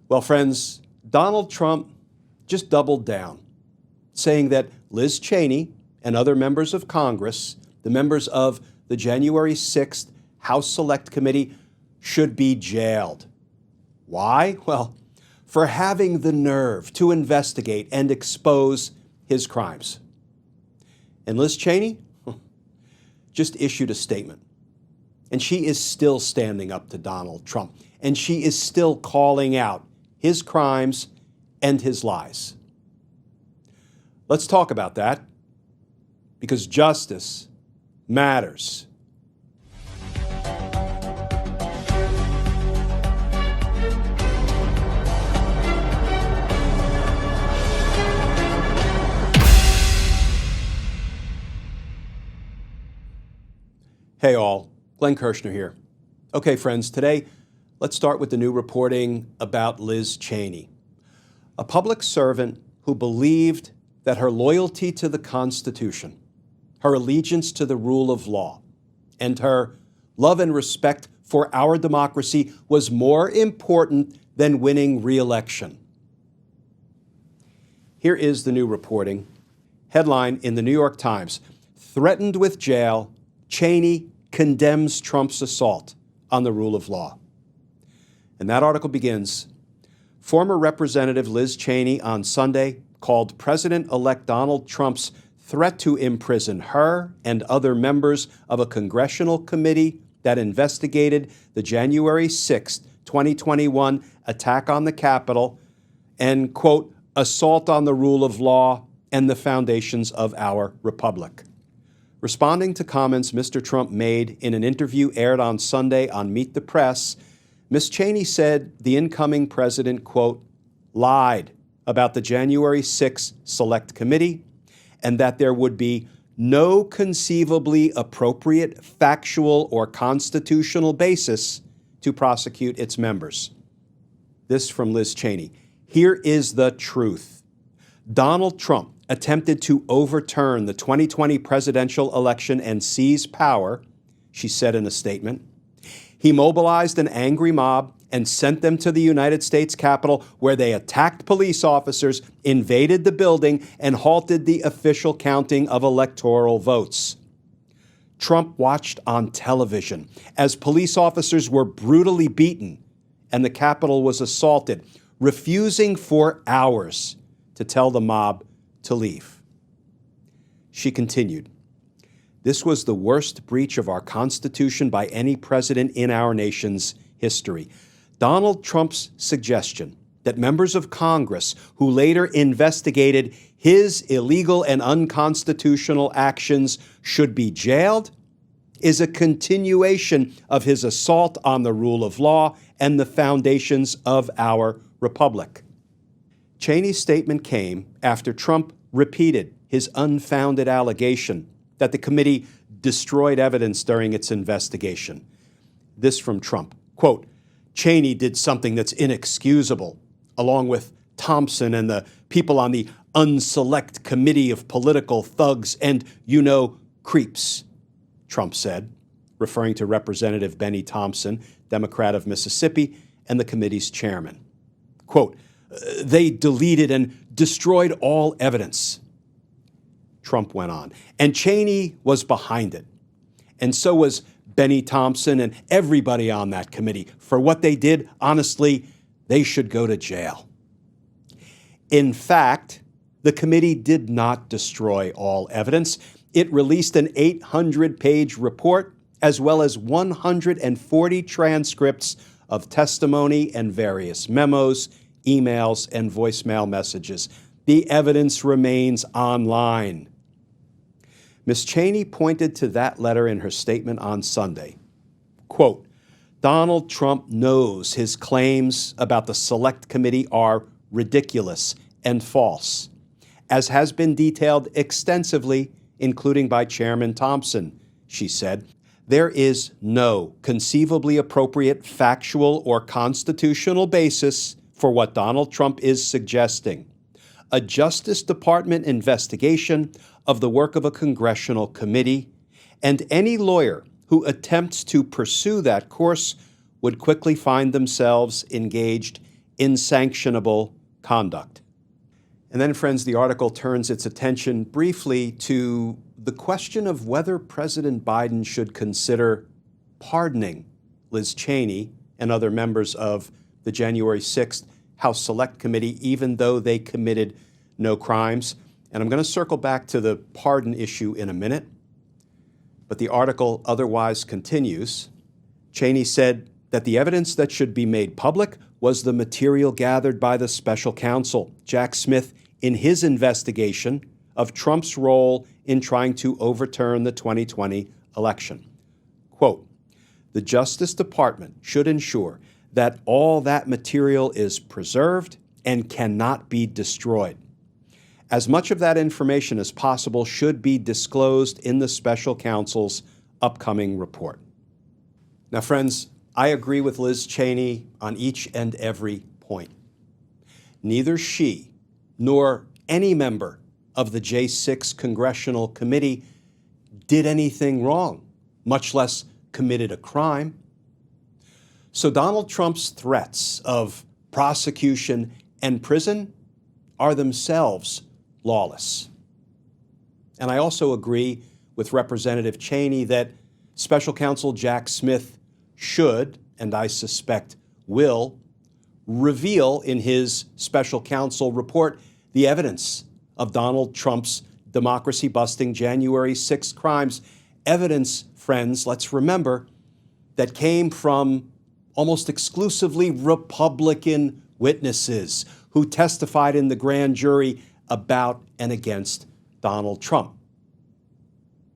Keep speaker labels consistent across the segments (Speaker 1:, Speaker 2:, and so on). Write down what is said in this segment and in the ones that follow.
Speaker 1: Well, friends, Donald Trump just doubled down, saying that Liz Cheney and other members of Congress, the members of the January 6th House Select Committee, should be jailed. Why? Well, for having the nerve to investigate and expose his crimes. And Liz Cheney just issued a statement. And she is still standing up to Donald Trump. And she is still calling out his crimes and his lies. Let's talk about that, because justice matters. Hey all, Glenn Kirshner here. Okay, friends, today let's start with the new reporting about Liz Cheney, a public servant who believed that her loyalty to the Constitution, her allegiance to the rule of law, and her love and respect for our democracy was more important than winning re-election. Here is the new reporting. Headline in the New York Times: threatened with jail, Cheney condemns Trump's assault on the rule of law. And that article begins, former Representative Liz Cheney on Sunday called President-elect Donald Trump's threat to imprison her and other members of a congressional committee that investigated the January 6, 2021 attack on the Capitol and, quote, assault on the rule of law and the foundations of our republic. Responding to comments Mr. Trump made in an interview aired on Sunday on Meet the Press, Ms. Cheney said the incoming president, quote, lied about the January 6 Select Committee and that there would be no conceivably appropriate factual or constitutional basis to prosecute its members. This from Liz Cheney. Here is the truth. Donald Trump attempted to overturn the 2020 presidential election and seize power, she said in a statement. He mobilized an angry mob and sent them to the United States Capitol, where they attacked police officers, invaded the building, and halted the official counting of electoral votes. Trump watched on television as police officers were brutally beaten and the Capitol was assaulted, refusing for hours to tell the mob to leave. She continued, this was the worst breach of our Constitution by any president in our nation's history. Donald Trump's suggestion that members of Congress who later investigated his illegal and unconstitutional actions should be jailed is a continuation of his assault on the rule of law and the foundations of our republic. Cheney's statement came after Trump repeated his unfounded allegation that the committee destroyed evidence during its investigation. This from Trump, quote, Cheney did something that's inexcusable, along with Thompson and the people on the unselect committee of political thugs and, creeps, Trump said, referring to Representative Bennie Thompson, Democrat of Mississippi, and the committee's chairman. Quote, they deleted and destroyed all evidence, Trump went on, and Cheney was behind it. And so was Bennie Thompson and everybody on that committee. For what they did, honestly, they should go to jail. In fact, the committee did not destroy all evidence. It released an 800-page report, as well as 140 transcripts of testimony and various memos, emails, and voicemail messages. The evidence remains online. Ms. Cheney pointed to that letter in her statement on Sunday. Quote, Donald Trump knows his claims about the Select Committee are ridiculous and false, as has been detailed extensively, including by Chairman Thompson, she said. There is no conceivably appropriate factual or constitutional basis for what Donald Trump is suggesting. A Justice Department investigation of the work of a congressional committee, and any lawyer who attempts to pursue that course would quickly find themselves engaged insanctionable conduct. And then, friends, the article turns its attention briefly to the question of whether President Biden should consider pardoning Liz Cheney and other members of the January 6th House Select Committee, even though they committed no crimes. And I'm going to circle back to the pardon issue in a minute. But the article otherwise continues. Cheney said that the evidence that should be made public was the material gathered by the special counsel, Jack Smith, in his investigation of Trump's role in trying to overturn the 2020 election. Quote, "The Justice Department should ensure that all that material is preserved and cannot be destroyed. As much of that information as possible should be disclosed in the special counsel's upcoming report." Now, friends, I agree with Liz Cheney on each and every point. Neither she nor any member of the J6 Congressional Committee did anything wrong, much less committed a crime. So Donald Trump's threats of prosecution and prison are themselves lawless. And I also agree with Representative Cheney that Special Counsel Jack Smith should, and I suspect will, reveal in his special counsel report the evidence of Donald Trump's democracy-busting January 6th crimes. Evidence, friends, let's remember, that came from almost exclusively Republican witnesses who testified in the grand jury about and against Donald Trump.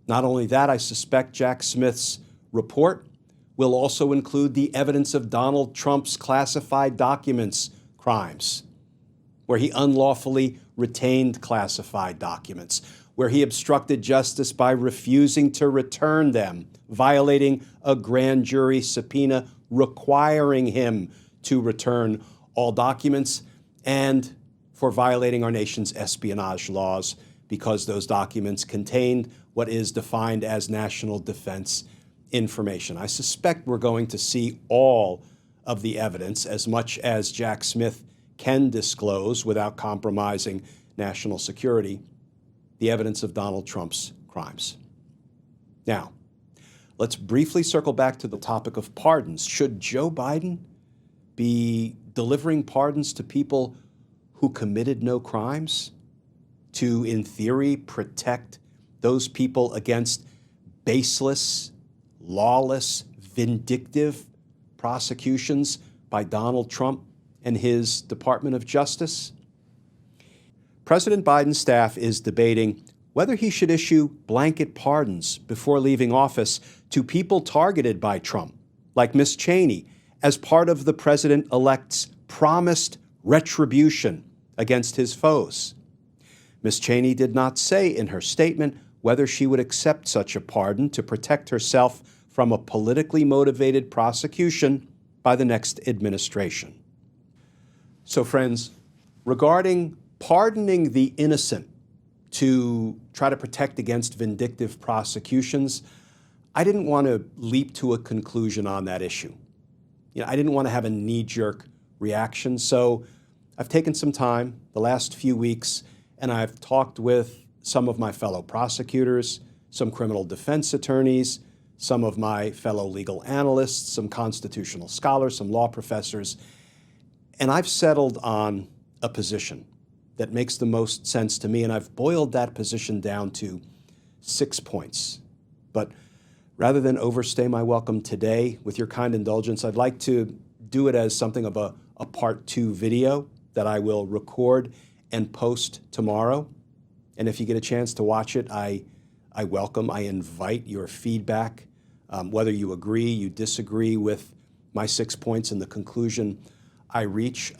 Speaker 1: Not only that, I suspect Jack Smith's report will also include the evidence of Donald Trump's classified documents crimes, where he unlawfully retained classified documents, where he obstructed justice by refusing to return them, violating a grand jury subpoena requiring him to return all documents, and for violating our nation's espionage laws because those documents contained what is defined as national defense information. I suspect we're going to see all of the evidence, as much as Jack Smith can disclose without compromising national security, the evidence of Donald Trump's crimes. Now, let's briefly circle back to the topic of pardons. Should Joe Biden be delivering pardons to people who committed no crimes to, in theory, protect those people against baseless, lawless, vindictive prosecutions by Donald Trump and his Department of Justice? President Biden's staff is debating whether he should issue blanket pardons before leaving office to people targeted by Trump, like Ms. Cheney, as part of the president-elect's promised retribution against his foes. Ms. Cheney did not say in her statement whether she would accept such a pardon to protect herself from a politically motivated prosecution by the next administration. So, friends, regarding pardoning the innocent to try to protect against vindictive prosecutions, I didn't want to leap to a conclusion on that issue. I didn't want to have a knee-jerk reaction, so I've taken some time the last few weeks, and I've talked with some of my fellow prosecutors, some criminal defense attorneys, some of my fellow legal analysts, some constitutional scholars, some law professors, and I've settled on a position that makes the most sense to me, and I've boiled that position down to 6 points. But rather than overstay my welcome today, with your kind indulgence, I'd like to do it as something of a part 2 video that I will record and post tomorrow. And if you get a chance to watch it, I invite your feedback, whether you agree, you disagree with my 6 points and the conclusion I reach.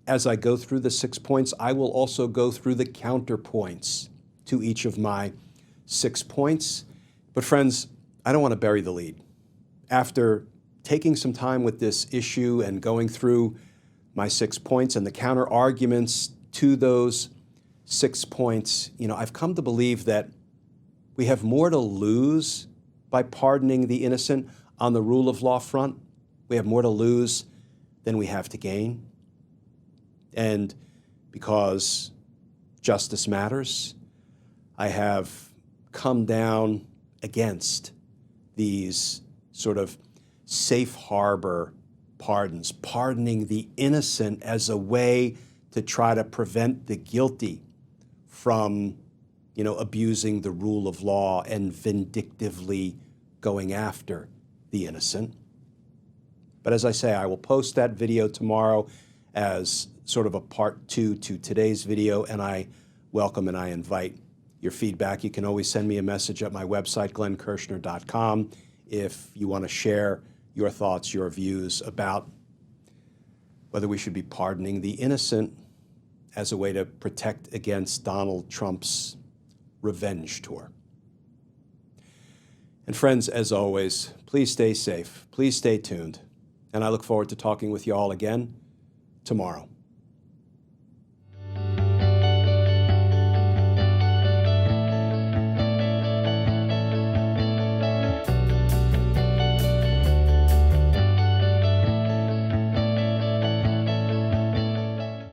Speaker 1: As I go through the 6 points, I will also go through the counterpoints to each of my 6 points. But friends, I don't want to bury the lead. After taking some time with this issue and going through my 6 points and the counter arguments to those 6 points, I've come to believe that we have more to lose by pardoning the innocent on the rule of law front. We have more to lose than we have to gain. And because justice matters, I have come down against these sort of safe harbor pardons, pardoning the innocent as a way to try to prevent the guilty from, abusing the rule of law and vindictively going after the innocent. But as I say, I will post that video tomorrow as sort of a part 2 to today's video, and I welcome and I invite your feedback. You can always send me a message at my website, glennkirshner.com, if you want to share your thoughts, your views about whether we should be pardoning the innocent as a way to protect against Donald Trump's revenge tour. And friends, as always, please stay safe, please stay tuned, and I look forward to talking with you all again tomorrow.